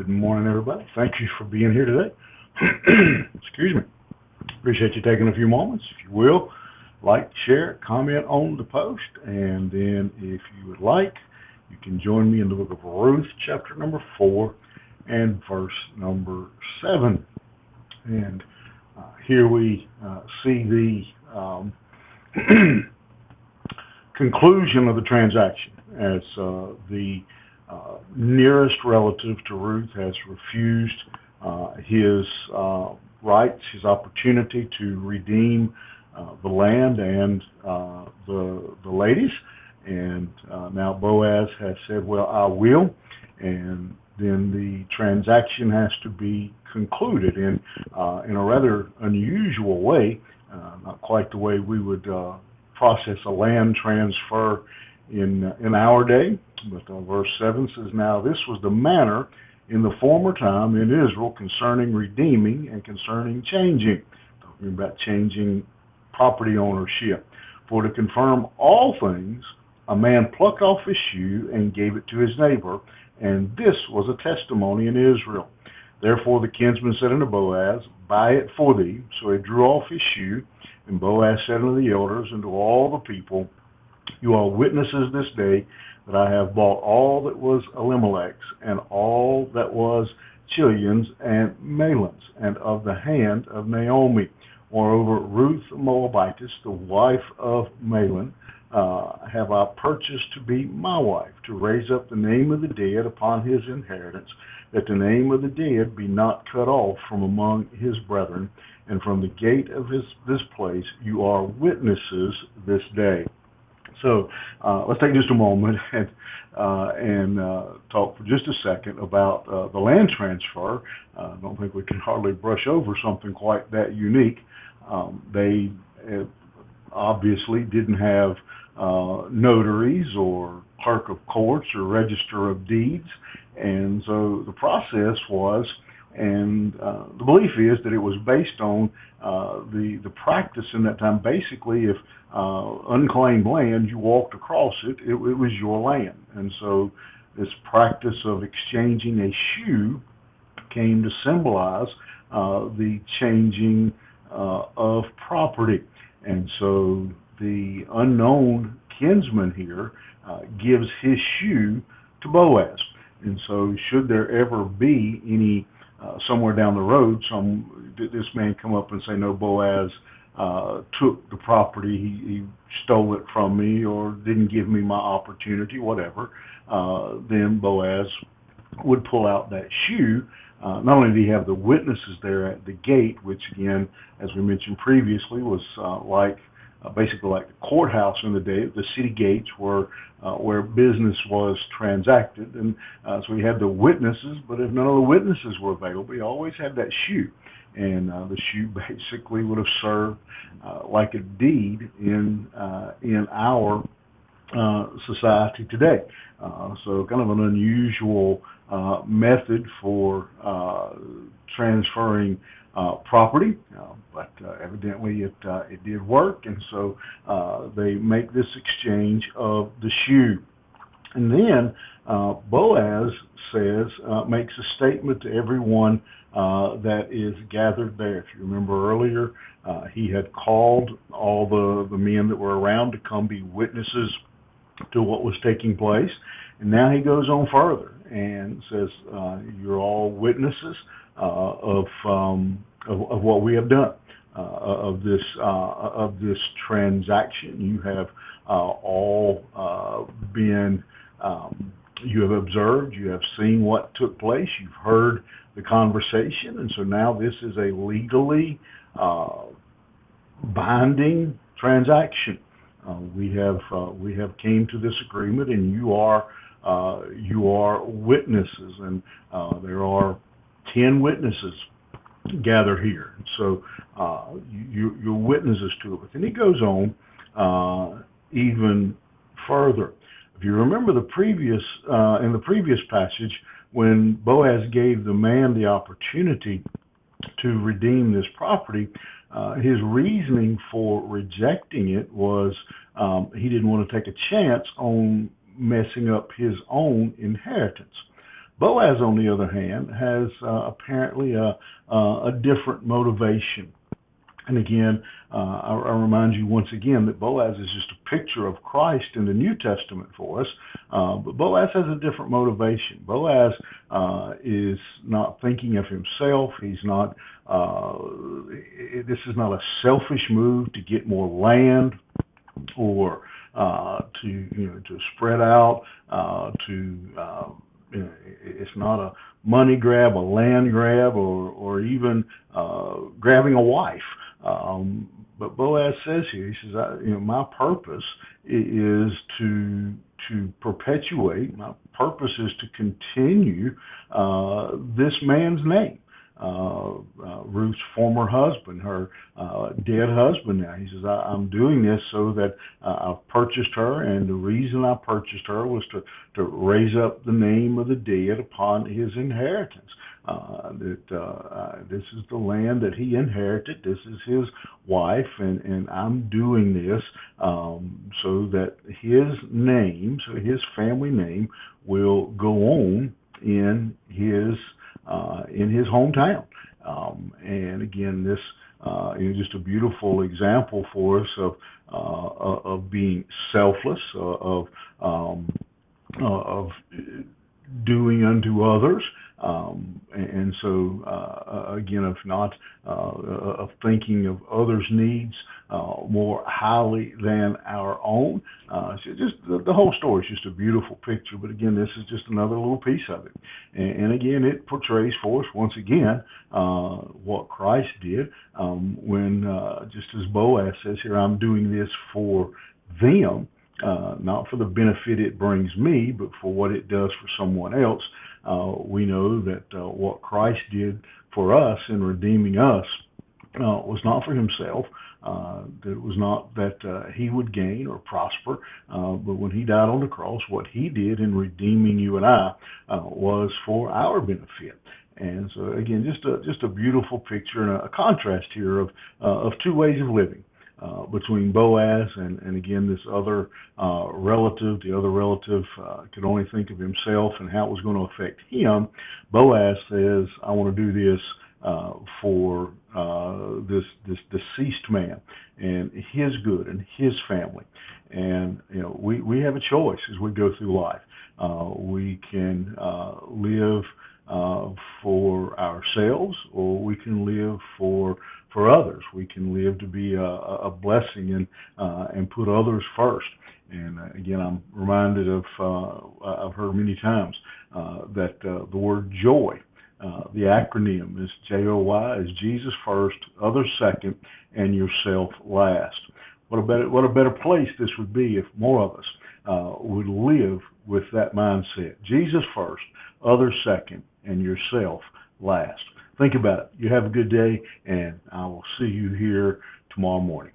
Good morning, everybody. Thank you for being here today. Excuse me. Appreciate you taking a few moments. If you will, like, share, comment on the post, and then if you would like, you can join me in the book of Ruth, chapter number 4 and verse number 7. And here we see the conclusion of the transaction as the nearest relative to Ruth has refused his rights, his opportunity to redeem the land and the ladies. And now Boaz has said, well, I will. And then the transaction has to be concluded in a rather unusual way, not quite the way we would process a land transfer in our day. But verse 7 says, now this was the manner in the former time in Israel concerning redeeming and concerning changing. Talking about changing property ownership. For to confirm all things, a man plucked off his shoe and gave it to his neighbor, and this was a testimony in Israel. Therefore the kinsman said unto Boaz, buy it for thee. So he drew off his shoe, and Boaz said unto the elders and to all the people, you are witnesses this day that I have bought all that was Elimelech's, and all that was Chilion's and Mahlon's, and of the hand of Naomi. Moreover, Ruth Moabitess, the wife of Mahlon, have I purchased to be my wife, to raise up the name of the dead upon his inheritance, that the name of the dead be not cut off from among his brethren, and from the gate of this place you are witnesses this day. So let's take just a moment and talk for just a second about the land transfer. I don't think we can hardly brush over something quite that unique. They obviously didn't have notaries or clerk of courts or register of deeds, and so the process was, and the belief is that it was based on the practice in that time. Basically, if unclaimed land, you walked across it, it was your land. And so this practice of exchanging a shoe came to symbolize the changing of property. And so the unknown kinsman here gives his shoe to Boaz. And so should there ever be any somewhere down the road, this man come up and say, no, Boaz took the property, he stole it from me, or didn't give me my opportunity, whatever, then Boaz would pull out that shoe. Not only did he have the witnesses there at the gate, which again, as we mentioned previously, was basically like the courthouse in the day. The city gates were where business was transacted, and so he had the witnesses. But if none of the witnesses were available, he always had that shoe, and the shoe basically would have served like a deed in our society today. So kind of an unusual method for transferring property, but evidently it did work, and so they make this exchange of the shoe. And then Boaz says, makes a statement to everyone that is gathered there. If you remember earlier, he had called all the men that were around to come be witnesses to what was taking place, and now he goes on further and says, you're all witnesses of what we have done, of this transaction. You have all been, you have observed, you have seen what took place, you've heard the conversation, and so now this is a legally binding transaction. We have came to this agreement, and you are witnesses, and there are 10 witnesses gathered here. So you're witnesses to it. But then he goes on even further. If you remember the previous in the previous passage, when Boaz gave the man the opportunity to redeem this property, his reasoning for rejecting it was he didn't want to take a chance on messing up his own inheritance. Boaz, on the other hand, has apparently a different motivation. And again, I remind you once again that Boaz is just a picture of Christ in the New Testament for us. But Boaz has a different motivation. Boaz is not thinking of himself. He's not. This is not a selfish move to get more land or to spread out. It's not a money grab, a land grab, or even grabbing a wife. But Boaz says here, he says, my purpose is to perpetuate. My purpose is to continue this man's name. Ruth's former husband, her dead husband now. He says, I'm doing this so that I've purchased her, and the reason I purchased her was to raise up the name of the dead upon his inheritance. This is the land that he inherited. This is his wife, and I'm doing this so that his name, so his family name, will go on in his hometown. And again, this is just a beautiful example for us of being selfless, of doing unto others. And so, again, of not of thinking of others' needs more highly than our own. So just the whole story is just a beautiful picture. But again, this is just another little piece of it. And again, it portrays for us once again what Christ did when, just as Boaz says here, I'm doing this for them. Not for the benefit it brings me, but for what it does for someone else. We know that what Christ did for us in redeeming us was not for himself. That it was not that he would gain or prosper, but when he died on the cross, what he did in redeeming you and I was for our benefit. And so again, just a beautiful picture and a contrast here of two ways of living. Between Boaz and again this other relative. The other relative could only think of himself and how it was going to affect him. Boaz says, I want to do this for this deceased man and his good and his family. And we have a choice as we go through life. We can live for ourselves, or we can live for others. We can live to be a blessing and put others first. And again, I'm reminded of I've heard many times that the word joy, the acronym is JOY, is Jesus first, others second, and yourself last. What a better place this would be if more of us would live with that mindset. Jesus first, others second, and yourself last. Think about it. You have a good day, and I will see you here tomorrow morning.